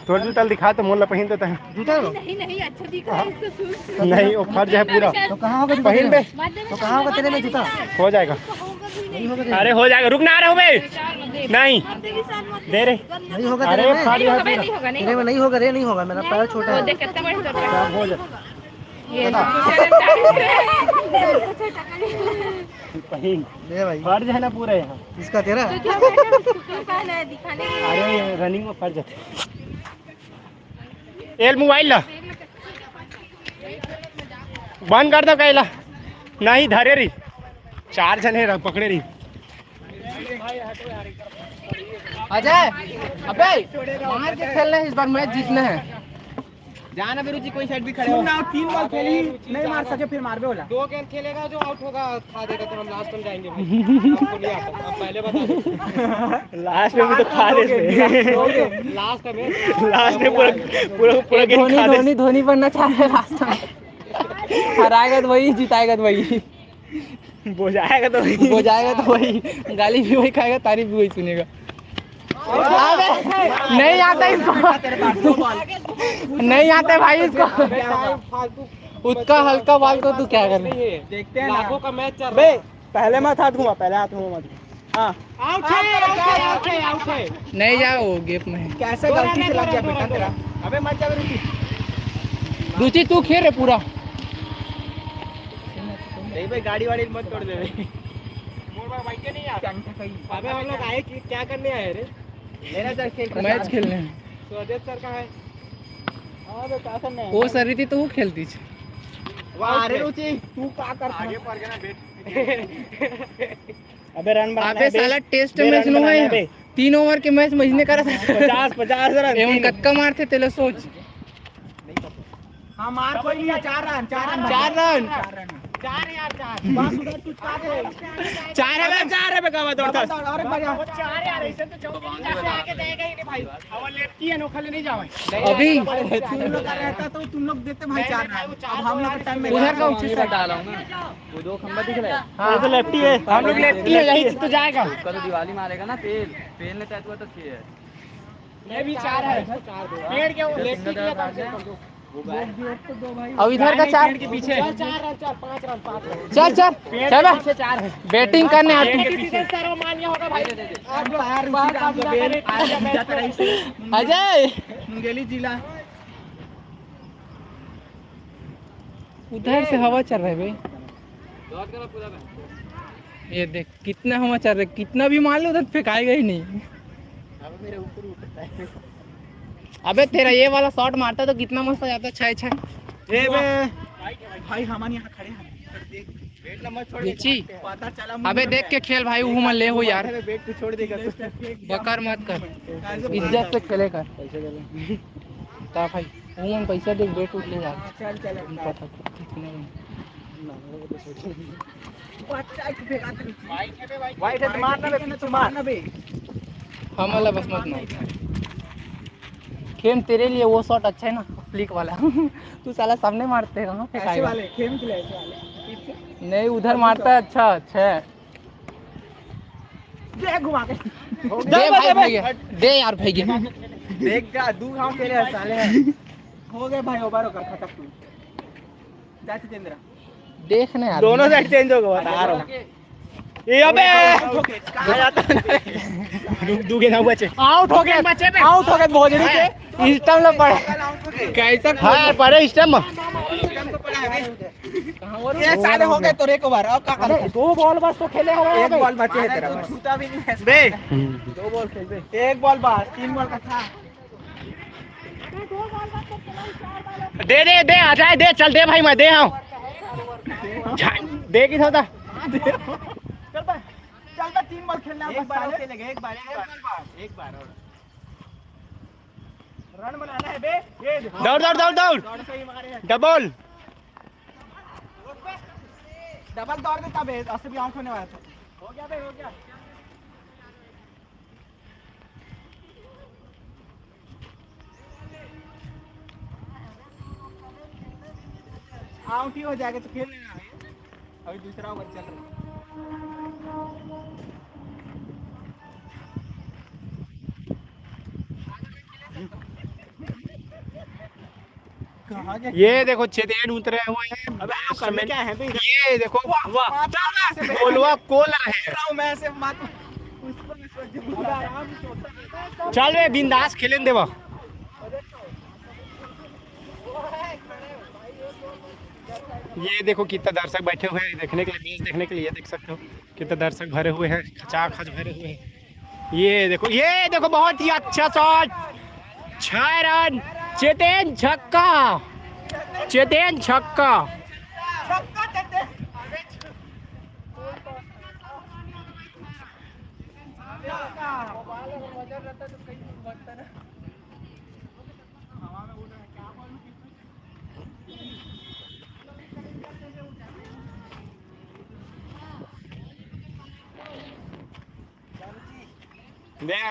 Speaker 1: थोड़ा जूता दिखा तो मोला पहन देता है। जूता नहीं अच्छा दिख रहा है इसका शूज। नहीं वो फर्ज है पूरा। तो कहाँ होगा पहन पे? तो कहाँ होगा तेरे में जूता? हो जाएगा, नहीं होगा। अरे हो जाएगा, रुक ना आ रहा हूँ बे। नहीं दे रे, नहीं होगा। अरे तेरे में नहीं होगा रे, नहीं होगा, मेरा पैर छोटा है। हो जाएगा दे भाई, फर्ज है ना पूरा यहाँ इसका तेरा। अरे रनिंग में फर्ज है। एल मोबाइल ला बंद कर दो, कैला नहीं धरे रही, 4 जने पकड़े रही। अजय अबे मार के खेलना है, इस बार मैच जीतना है। जाना बिरुचि कोई साइड भी खड़े हो। 3 बॉल खेली नहीं मार सके, फिर मार बे बोला। 2 गेंद खेलेगा, जो आउट होगा खा देगा, तो हम लास्ट में जाएंगे। आपको नहीं आता, अब पहले बता दो। लास्ट में भी तो खा देते। लास्ट में पूरा गेम खा देते। धोनी बनना चाह रहे लास्ट में। हराएगा तो वही, जिताएगा तो वही, बोझाएगा तो वही, गाली भी वही खाएगा, तारीफ भी वही सुनेगा। नहीं आता इसको, नहीं आता भाई इसको। उसका हल्का बाल को तू क्या कर रही है? देखते हैं लाखों का मैच चल रहा है। पहले मत हाथ घुमा, पहले हाथ घुमा मत। हाँ आउट है। नहीं जाओ गेप में, कैसे गलती से लग गया बेटा तेरा। अबे मत जा रुचि, तू खेल रहे पूरा। नहीं भाई गाड़ी वाड़ी मत तोड़ दे। अबे हम लोग आए कि क्या करने आए रे?
Speaker 3: मेरा सर खेल
Speaker 4: मैच खेलने
Speaker 1: स्वदेश सर का है।
Speaker 3: हाँ तो क्या करना है
Speaker 4: वो सर रही थी तो वो खेलती थी।
Speaker 3: अरे रुचि तू क्या करता
Speaker 1: आगे पड़ गया ना बेट।
Speaker 3: अबे रन बनाना
Speaker 4: अबे
Speaker 3: है
Speaker 4: साला टेस्ट
Speaker 3: बे,
Speaker 4: मैच
Speaker 3: रन
Speaker 4: नो
Speaker 3: बनाना है
Speaker 4: है
Speaker 3: बे।
Speaker 4: 3 ओवर के मैच महीने करा था
Speaker 3: 50 रन
Speaker 4: एवं कत्का मारते तेरे सोच
Speaker 3: हाँ मार कोई नहीं है 4 रन
Speaker 1: 4 यार 4।
Speaker 3: बस उधर कुछ काट दे
Speaker 1: 4 है बे 4 है बे का दौड़ता।
Speaker 3: अरे बढ़िया
Speaker 1: 4 यार ऐसे तो 14 से आगे देगा ही नहीं भाई। और लेफ्टी है नोखले नहीं जावे।
Speaker 4: अभी
Speaker 3: तुम लोग का रहता तो तुम लोग देते भाई 4 रन अब हम लोग का टाइम में
Speaker 4: उधर का उचित से डाला हूं ना वो 2 खंबा दिख रहा है।
Speaker 1: हां तो लेफ्टी है। हम लोग लेफ्टी है यही तो जाएगा।
Speaker 4: उसका तो दिवाली मारेगा ना पेल ने टैटू तो 6 है।
Speaker 1: मैं भी 4 है। पेड़ के वो लेफ्टी के कम से कम
Speaker 4: अब इधर का 4
Speaker 1: के पीछे 4 रन 4 5 रन 5 रन।
Speaker 4: चल चल चल बे
Speaker 1: 4 है।
Speaker 4: बैटिंग करने आ
Speaker 1: पेड़ के पीछे सर मानिया होगा भाई।
Speaker 3: आप लोग यार रुचि राम का बेल जाता रही से
Speaker 4: अजय
Speaker 3: मुंगेली जिला
Speaker 4: उधर से हवा चल रहा है भाई। ये देख कितना हवा चल रहा है कितना भी मार ले उधर फेंकाएगा ही नहीं।
Speaker 3: अब मेरे ऊपर उठता है
Speaker 4: अबे तेरा ये वाला शॉट मारता तो कितना मस्त आ जाता 6-6।
Speaker 3: ए बे भाई हमारे यहाँ खड़े हैं देख बेट नंबर छोड़
Speaker 4: लीची
Speaker 3: पता चला
Speaker 4: अबे देख के खेल भाई वो मन ले हो यार
Speaker 3: बेट को छोड़ देगा
Speaker 4: बकर मत कर इज्जत से खेले कर ता भाई वो मन पैसा देख बेट उठ ले यार
Speaker 3: चल चल
Speaker 4: पता कितने
Speaker 3: वाइट है तो मारना बे तो मारना बे
Speaker 4: हम वाला बस मत मार खेम तेरे लिए वो शॉट अच्छा है ना फ्लिक वाला तू साला सामने मारते है कहाँ
Speaker 3: ऐसे
Speaker 4: फेंकाएगा
Speaker 3: वाले खेम के लिए ऐसे वाले
Speaker 4: नहीं उधर मारता है अच्छा अच्छा है
Speaker 3: दे घुमा के
Speaker 4: दे भाई भैया दे यार भैया
Speaker 3: देख का दू गांव के लिए साले हो गए भाई ओवर कर खत्म तू जा जितेंद्र
Speaker 4: देखने यार
Speaker 3: दोनों साइड चेंज हो गया बता रहा हूं ये अबे कहां जाता
Speaker 1: रुक दूगे ना बचे।
Speaker 3: आउट हो गए बच्चे पे आउट हो गए भोजड़ी के
Speaker 4: सिस्टम लो पड़े कैसा
Speaker 1: हां यार पड़े स्टम्प।
Speaker 3: ये साले हो गए तो एक ओवर अब क्या कर
Speaker 1: 2 बॉल बस तो खेले हो
Speaker 3: एक बॉल बचे है तेरा छूटा भी नहीं है बे 2 बॉल खेल बे एक बॉल बस 3 बॉल का था
Speaker 1: दे दे दे आ जाए दे चल दे भाई मैं दे आऊं दे की था
Speaker 3: चल बे चल बे 3 बॉल खेलना है एक बार खेलेंगे एक बार और रन बनाना है बे ये
Speaker 1: दौड़ दौड़ दौड़ दौड़
Speaker 3: दौड़ से ही मारे
Speaker 1: डबल
Speaker 3: डबल दौड़ देता बे ऐसे भी आउट होने वाला था हो गया बे हो गया आउट ही हो जाएगा तो खेल लेना है अभी दूसरा ओवर चल रहा है कहाँ गए
Speaker 1: ये देखो चेतेन उतरे हुए हैं।
Speaker 3: अबे आप करने क्या है बे
Speaker 1: ये देखो
Speaker 3: वाह
Speaker 1: गोलवा कोल रहे हैं।
Speaker 3: रहा हूं मैं ऐसे मत उसको आराम से छोड़ता
Speaker 1: चल वे बिंदास खेलें देवा। ये देखो कितना दर्शक बैठे हुए हैं देखने के लिए मैच देखने के लिए देख सकते हो कितना दर्शक भरे हुए हैं खचाखच भरे हुए हैं। ये देखो बहुत ही अच्छा शॉट 6 रन चेतेन छक्का चेतेन छक्का।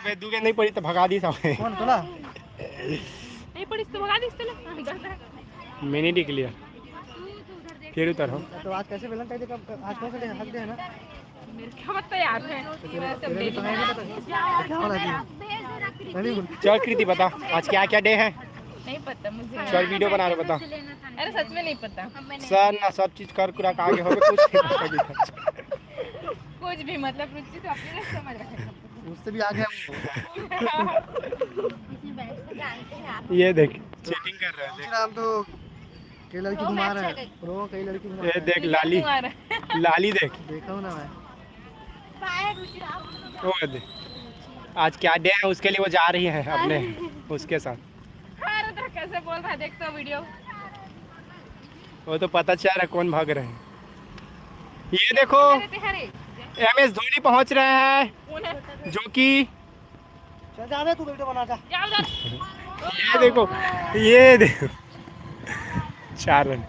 Speaker 1: वेदू के नहीं पड़ी तो भगा दी सब
Speaker 3: कौन तोला
Speaker 2: नहीं पड़ी तो भगा दी इससे
Speaker 1: मैंने निकलिया फिर उतर हो
Speaker 3: तो आज कैसे वेलेंटाइन डे का आज कौन सा डे हक डे है ना
Speaker 2: मेरे क्या पता यार है मैं सब
Speaker 3: तेरे भी तो है नहीं पता क्या हो रहा है मैं भी
Speaker 1: चल कृति बता आज क्या क्या डे है।
Speaker 2: नहीं पता मुझे
Speaker 1: चल वीडियो बना रहे बता।
Speaker 2: अरे सच में नहीं पता
Speaker 1: सर ना सब चीज कर कुरा आगे हो गए कुछ नहीं पता।
Speaker 2: कुछ भी मतलब रुचि तो अपने लिए समझ रहे
Speaker 3: उससे भी आगे
Speaker 1: ये देख चीटिंग कर रहे हैं
Speaker 3: हम तो कई लड़की घुमा रहे हैं प्रो कई लड़की घुमा
Speaker 1: ये देख लाली लाली देख
Speaker 3: देखा हूं ना मैं
Speaker 1: वो दे। आज क्या डे है उसके लिए वो जा रही है अपने उसके साथ।
Speaker 2: अरे तो कैसे बोल रहा है, देख तो वीडियो।
Speaker 1: वो तो पता चल रहा है कौन भाग रहे हैं। ये देखो MS धोनी पहुंच रहे हैं, जो कि
Speaker 3: तू वीडियो बना जा।
Speaker 1: ये देखो 4 रन।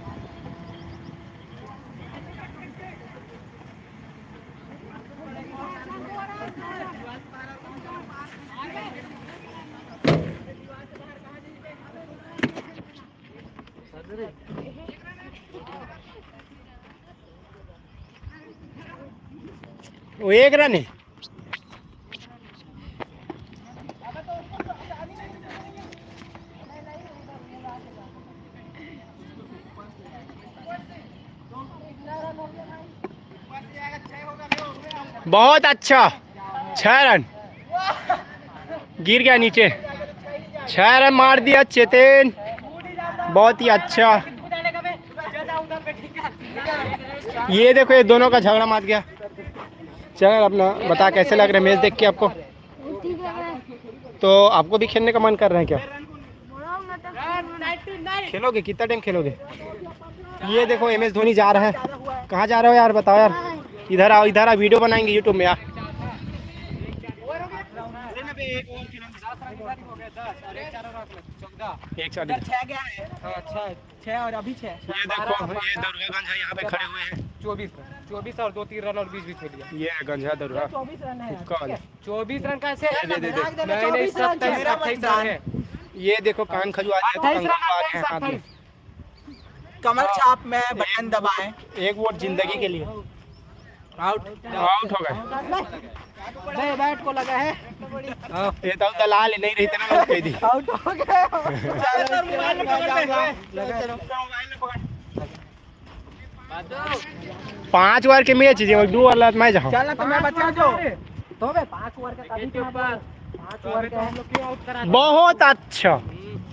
Speaker 1: वो 1 रन है। बहुत अच्छा 6 रन, गिर गया नीचे। 6 रन मार दिया चेतन, बहुत ही अच्छा। ये देखो ये दोनों का झगड़ा मार गया। चल अपना बता कैसे लग रहा है मैच देख के आपको? तो आपको भी खेलने का मन कर रहा है क्या? खेलोगे? कितना टाइम खेलोगे? ये देखो MS धोनी जा रहा है। कहाँ जा रहे हो यार, बताओ यार। इधर आओ, इधर आओ, वीडियो बनाएंगे यूट्यूब में यार। एक साथ
Speaker 3: 6 गया है। हाँ, अच्छा 6 और अभी 6।
Speaker 1: ये देखो ये दुर्गागंज है, यहाँ पे खड़े हुए हैं।
Speaker 4: 24 और 2 3 रन और 20 हो लिया।
Speaker 1: ये गंजा दुर्गा
Speaker 3: 24 रन है।
Speaker 1: हुक्का वाला।
Speaker 4: 24 रन कैसे?
Speaker 1: दे दे दे।
Speaker 4: नहीं नहीं 27 रन है।
Speaker 1: ये देखो कान खजुआ दिया तो कंगन आ रहे हैं हाथ में।
Speaker 3: कमर छाप में बटन दबाएं।
Speaker 1: 1 वोट जिंदगी के लिए।
Speaker 3: आउट
Speaker 1: आउट हो गए।
Speaker 3: बैट को लगा है।
Speaker 1: ये तो दलाल ही नहीं रहते ना, कह दी।
Speaker 3: आउट हो गए। मोबाइल में पकड़।
Speaker 1: 5 ओवर के मैच है, 2 ओवर मैच है।
Speaker 3: चल तो मैं बचा दो। तो बे 5 ओवर का कभी 5 ओवर का हम लोग क्यों आउट करा?
Speaker 1: बहुत अच्छा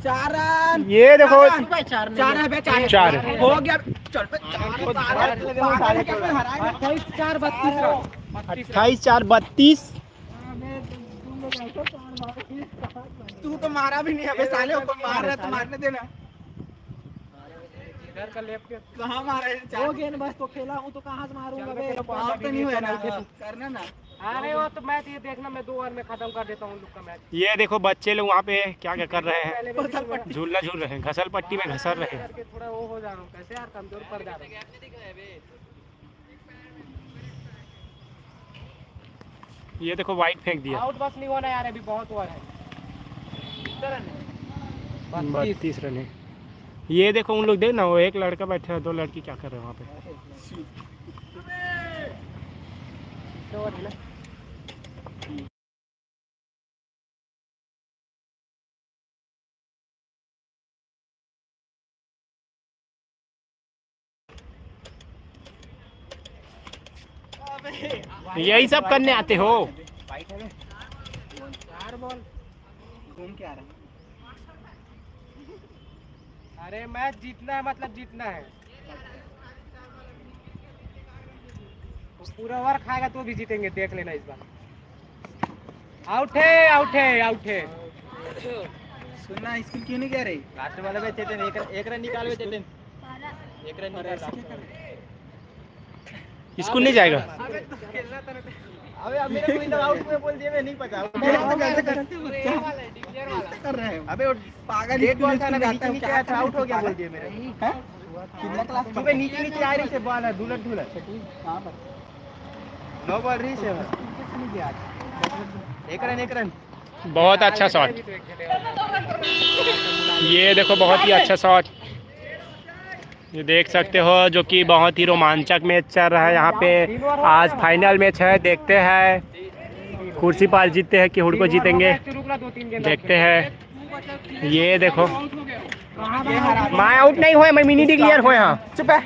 Speaker 3: 4 रन।
Speaker 1: ये देखो
Speaker 3: 4 है बे 4 हो गया। चल पे
Speaker 1: 28-4-32।
Speaker 3: तू तो मारा भी नहीं है बे साले को, मार रहा है तो मारने देना।
Speaker 4: इधर का लेफ्ट
Speaker 3: कहां मारा है? हो गेंद बस तो खेला हूं तो कहां से मारूंगा बे? आउट तो नहीं हुआ ना, करना ना।
Speaker 4: अरे वो तो मैच ये देखना, मैं 2 ओवर में खत्म कर देता हूं उन लोग का मैच।
Speaker 1: ये देखो बच्चे लोग वहाँ पे क्या क्या कर रहे हैं, झूला झूल रहे हैं, घसल पट्टी में घसर रहे हैं।
Speaker 4: करके थोड़ा वो हो जा रहा हूं, कैसे यार कमजोर पड़ जा रहा है।
Speaker 1: ये देखो वाइट फेंक दिया।
Speaker 4: आउट बस नहीं होना यार, अभी बहुत ओवर है। कितना रन है?
Speaker 1: 32 रन है। ये देखो उन लोग देख ना, वो एक लड़का बैठा है, 2 लड़की क्या कर रहे हैं वहाँ पे। यही सब करने आते हो?
Speaker 3: 4 बॉल घूम के आ रहा है।
Speaker 4: अरे मैच जीतना है, मतलब जीतना है। तो पूरा ओवर खाएगा तो भी जीतेंगे, देख लेना इस बार। आउट है, आउट है, आउट है।
Speaker 3: सुनना स्कूल क्यों नहीं कह रही?
Speaker 4: लास्ट वाले में चेतन एक रन निकाल वे चेतन। 1 रन निकाल।
Speaker 1: स्कूल नहीं जाएगा?
Speaker 3: अबे अब मेरे को इधर आउट में बोल दिया, मैं नहीं पता कैसे कर रहे हैं। अबे पागल एक बॉल था ना, नीचे नीचे आया था, आउट हो गया बोल दिया मेरे। हैं कितना क्लास में? नीचे नीचे आ रही से बॉल है, धुलट धुलट। कहां पर? नो बॉल रही से बस कुछ नहीं किया। 1 रन।
Speaker 1: बहुत अच्छा शॉट। ये देखो बहुत ही अच्छा शॉट, ये देख सकते हो, जो कि बहुत ही रोमांचक मैच चल रहा है यहाँ पे। आज फाइनल मैच है, देखते हैं कुर्सी पाल जीतते हैं कि हुडको जीतेंगे, देखते हैं। ये देखो मैं आउट नहीं हुआ, मैं मिनी डिक्लेयर हुआ यहाँ। चुप है,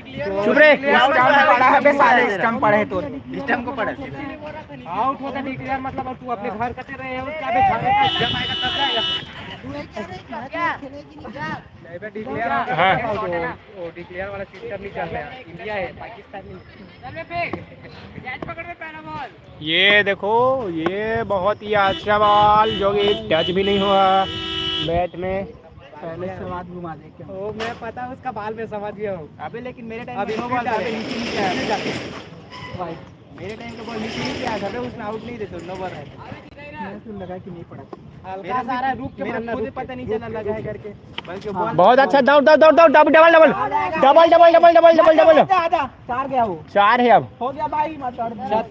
Speaker 1: चुप रे।
Speaker 3: पड़ा है बे साले, स्टंप पड़ा है तो स्टंप को पड़ा सीधा।
Speaker 4: आउट होता डिक्लेयर मतलब, अब तू अपने घर कते रहे हो क्या बे? घर में जब आएगा तब जाएगा। नहीं बे डिक्लेयर वो डिक्लेयर वाला सिस्टम नहीं चल रहा है। इंडिया है, पाकिस्तान नहीं। चल बे फेंक, कैच पकड़ में पहला बॉल।
Speaker 1: ये देखो, ये बहुत ही अच्छा बॉल जो कि टच भी नहीं हुआ बैट में।
Speaker 3: पहले से बात घुमा दे क्या
Speaker 1: ओ मैं पता उसका बाल में समझ गया हूँ।
Speaker 3: अबे लेकिन मेरे टाइम
Speaker 1: अभी
Speaker 3: में
Speaker 1: नो
Speaker 3: नो
Speaker 1: बॉल
Speaker 3: बॉल
Speaker 1: पे।
Speaker 3: नीचे नीचे आया वाइट मेरे टाइम का बॉल नीचे नीचे आया था बे, उसमें आउट नहीं देते नो बॉल रहता। मैं तो लगा कि नहीं पड़ा
Speaker 1: हल्का सारा रुक के
Speaker 3: मेरा
Speaker 1: मारना,
Speaker 3: खुद
Speaker 1: रुक के।
Speaker 3: पता नहीं चला लगा है करके बल्कि बॉल
Speaker 1: बहुत अच्छा, दौड़ दौड़ दौड़ दौड़, double double double double double double double double double.
Speaker 3: आजा चार गया वो
Speaker 1: 4 है अब।
Speaker 3: हो गया भाई मत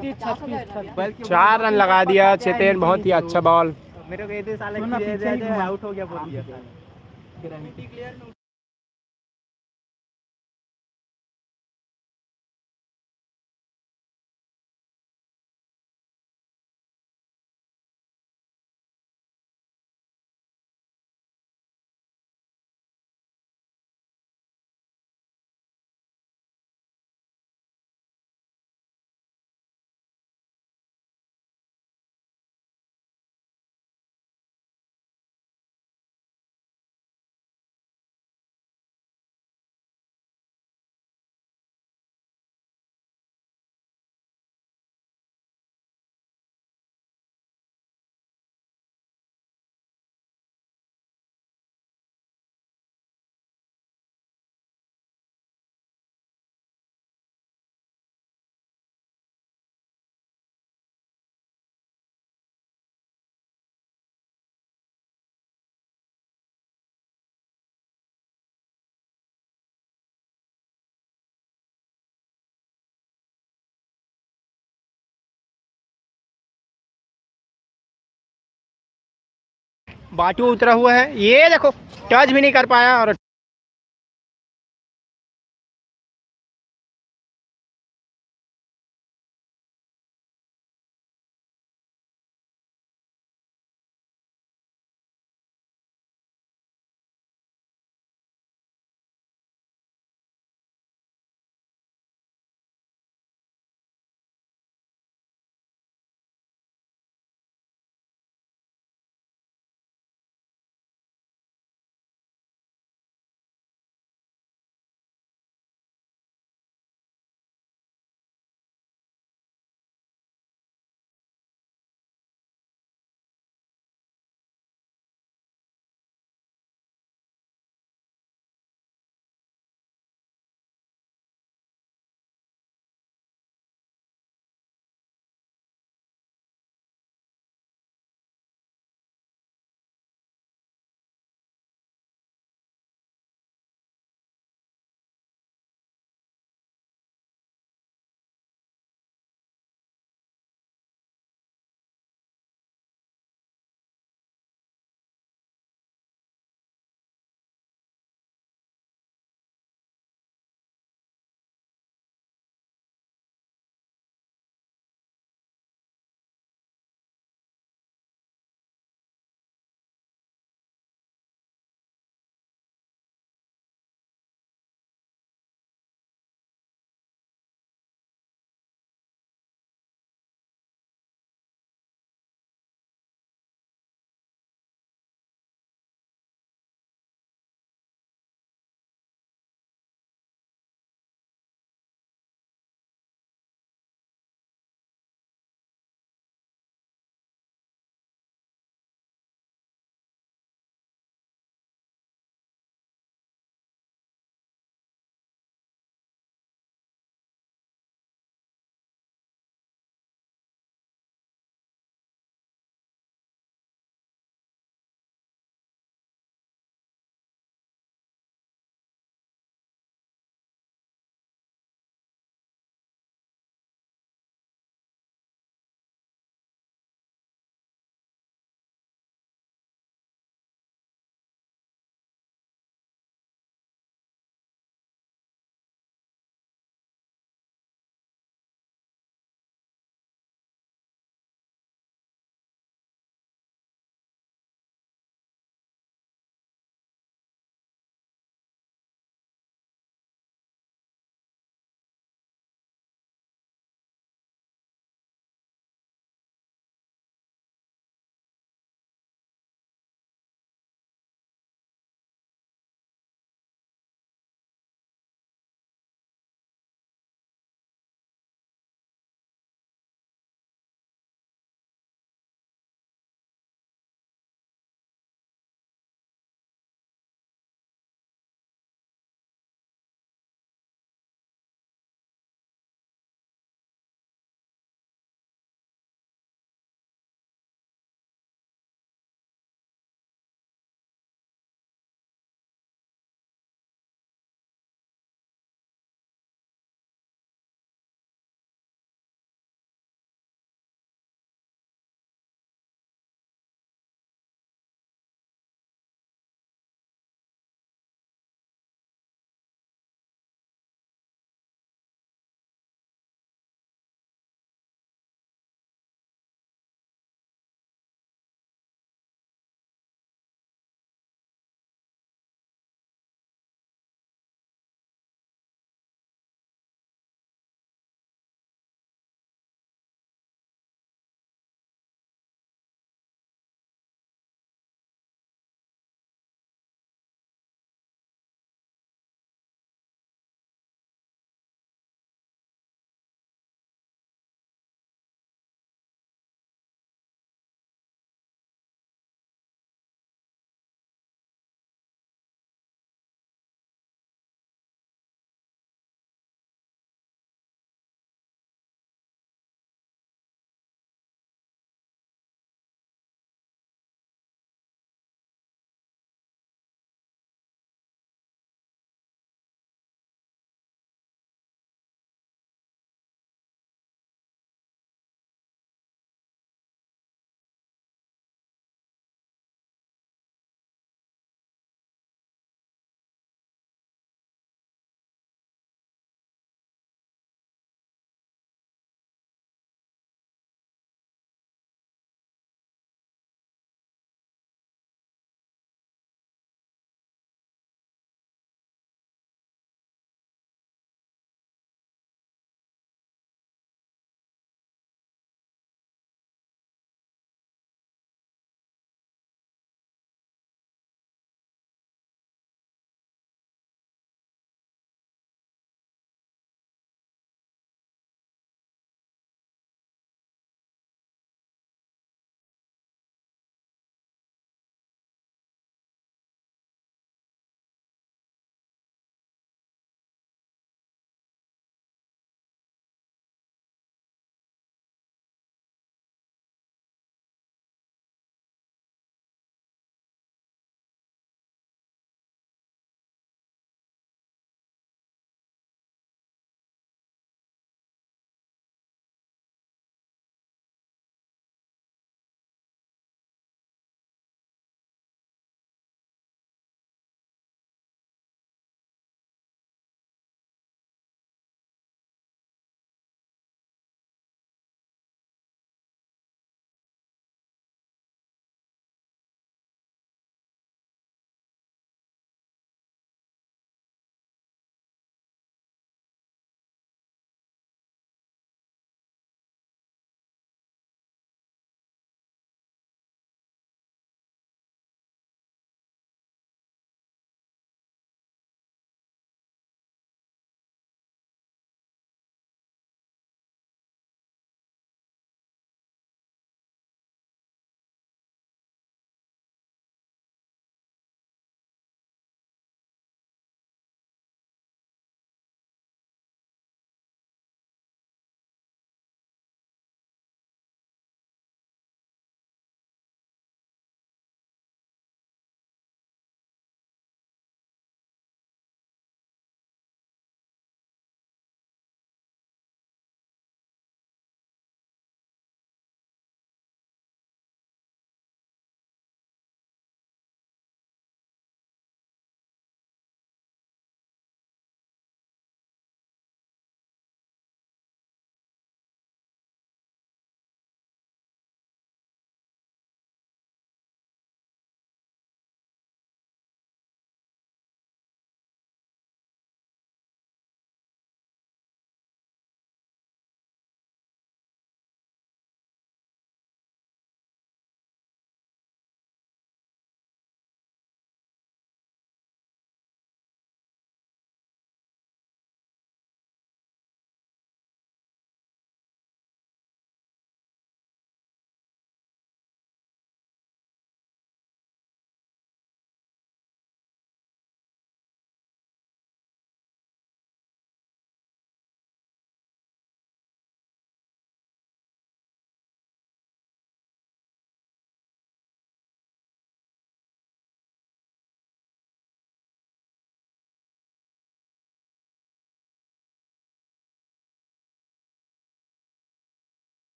Speaker 3: 36 बल्कि
Speaker 1: 4 रन लगा दिया चेतेन, बहुत ही अच्छा बॉल।
Speaker 3: मेरे को ये साल आउट हो गया बोल दिया।
Speaker 1: बाटू उतरा हुआ है, ये देखो टच भी नहीं कर पाया और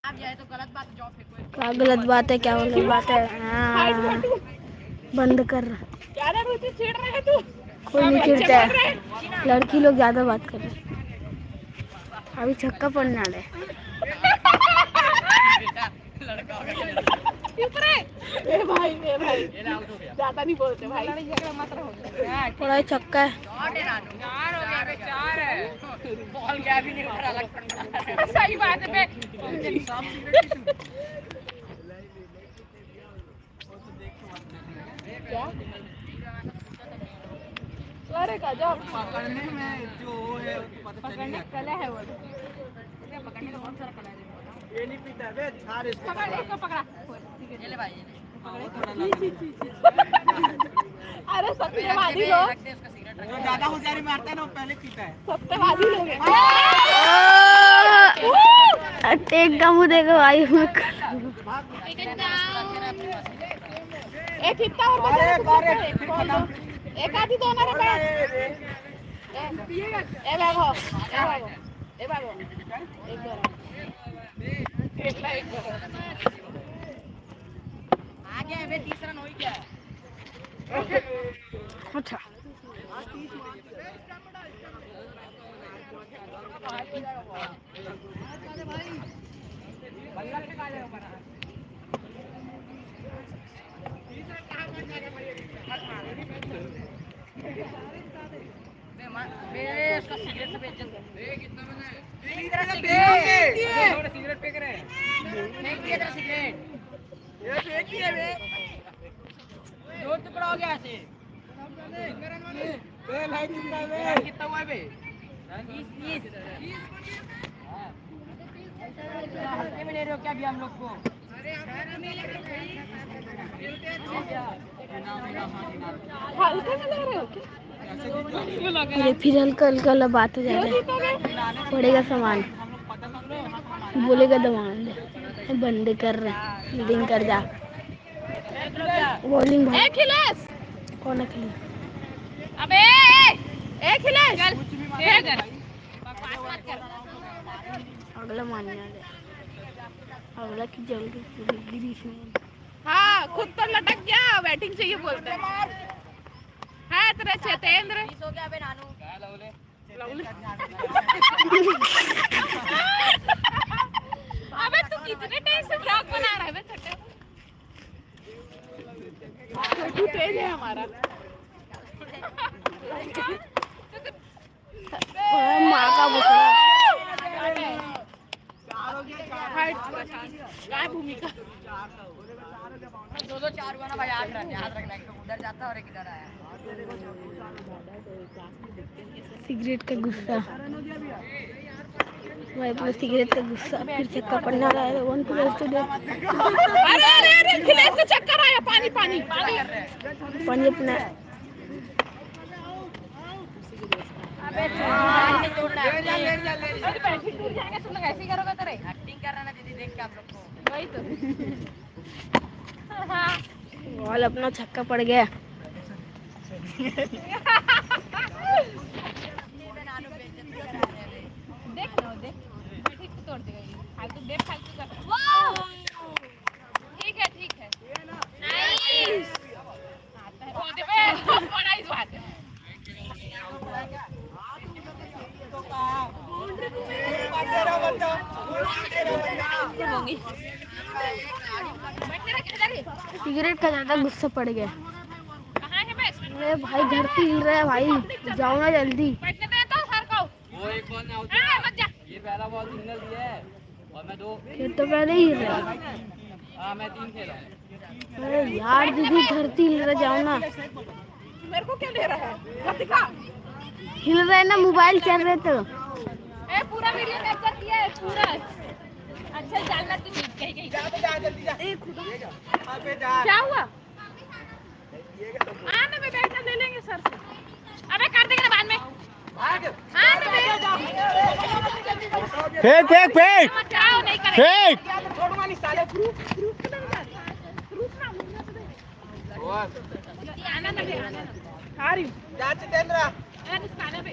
Speaker 2: क्या गलत बात है, क्या गलत बात है? हाँ, बंद कर। कोई नहीं चिढ़ता है, लड़की लोग ज्यादा बात कर रहे हैं। अभी छक्का पड़ने वाला है।
Speaker 3: ज्यादा नहीं बोलते भाई।
Speaker 2: थोड़ा छक्का है।
Speaker 3: बॉल गया भी नहीं उठ रहा।
Speaker 5: सही बात है।
Speaker 3: अरे का जब पकड़ने में जो है पकड़ने कला है वो। पकड़ने का बहुत सारा कला है। ये नहीं पीता बे, छाड़ इसको।
Speaker 5: पकड़ इसको, पकड़ा।
Speaker 3: ये ले भाई। अरे सत्यवादी लोग जो ज्यादा होशियारी मारता है ना वो पहले पीता है। सत्यवादी लोग हैं।
Speaker 2: टेक का मुंह देखो भाई।
Speaker 5: एक हिस्सा और बचा है। एक आधी दो ना रे। ए भागो, ए भागो। एक दो।
Speaker 3: आ गया बे, तीसरा नहीं क्या?
Speaker 2: अच्छा
Speaker 3: उसका सिगरेट से बेच कितना बना है? सिगरेट फेंक रहे हैं। फेंक दिया था सिगरेट। ये फेंक दिया बे। दो टुकड़ा हो गया ऐसे। बे भाई कितना बे? कितना हुआ बे? 20 हल्के में ले रहे हो क्या भी हम लोग को? हल्के में ले रहे हो क्या?
Speaker 2: फिर हल्का हल्का बात हो जा रहा है। पड़ेगा सामान, बोलेगा दमान बंद कर रहे, रीडिंग कर जा। बॉलिंग भाई कौन अखिलेश?
Speaker 5: अबे एक खिलाड़ी चल इधर
Speaker 2: अगला मानने वाले, अगला की जल्दी पूरी गिरीश में।
Speaker 5: हाँ खुद तो लटक गया, बैटिंग चाहिए बोलते हैं। है तेरे चेतेंद्र
Speaker 3: हो गया बे नानू।
Speaker 5: अबे तू कितने टाइम से ब्लॉग बना रहा है बे? छोटू तेज है हमारा।
Speaker 2: माँ का बुरा
Speaker 5: काय भूमिका
Speaker 3: दो चार हुआ ना भाई। 8 रन याद रखना। एक तो उधर जाता और एक इधर आया।
Speaker 2: सिगरेट का गुस्सा भाई, अपना सिगरेट का गुस्सा। फिर चक्कर पड़ना रहा है। 1+ to death।
Speaker 5: अरे अरे अरे खिलेश को चक्कर आया। पानी पानी पानी
Speaker 2: पानी अपना
Speaker 5: बैटिंग टूट जाएगा। तुम लोग ऐसे ही करोगे तेरे
Speaker 3: एक्टिंग कर रहा ना दीदी, देख के आप लोग को।
Speaker 5: वही तो।
Speaker 2: बॉल अपना छक्का पड़ गया।
Speaker 5: देख लो देख ठीक से तोड़ देगा ये। फालतू देख फालतू का। ठीक है ठीक है। नाइस आता है। ओ दे बे नाइस बात है।
Speaker 2: सिगरेट का ज्यादा गुस्सा पड़ गया।
Speaker 5: कहाँ है बस?
Speaker 2: अरे भाई घर पे हिल रहा है भाई, जाओ ना जल्दी।
Speaker 5: बैठने दे तो सर को।
Speaker 4: वो एक बॉल ना आउट।
Speaker 5: मत जा।
Speaker 4: ये पहला बॉल सिंगल दिया है और मैं 2।
Speaker 2: ये तो पहले ही हिल रहा है।
Speaker 4: हाँ मैं 3 खेला हूँ।
Speaker 2: अरे यार दीदी धरती हिल रहा, जाओ ना।
Speaker 5: मेरे को क्या दे रहा है? दिखा।
Speaker 2: हिल रहा है ना, मोबाइल चल रहे तो।
Speaker 5: ए पूरा वीडियो कैप्चर किया है पूरा। अच्छा डालना तू कहीं कहीं। क्या हुआ? आने में बैठना ले लेंगे सर से। अबे कर देंगे ना बाद में। आने में
Speaker 1: फेंक फेंक फेंक
Speaker 5: जाओ नहीं करेंगे।
Speaker 1: फेंक।
Speaker 3: छोड़ूंगा नहीं साले।
Speaker 5: ग्रुप ना आना ना दे आना ना। आ रही हूँ।
Speaker 3: जा जितेंद्र।
Speaker 5: अरे निकाले बे।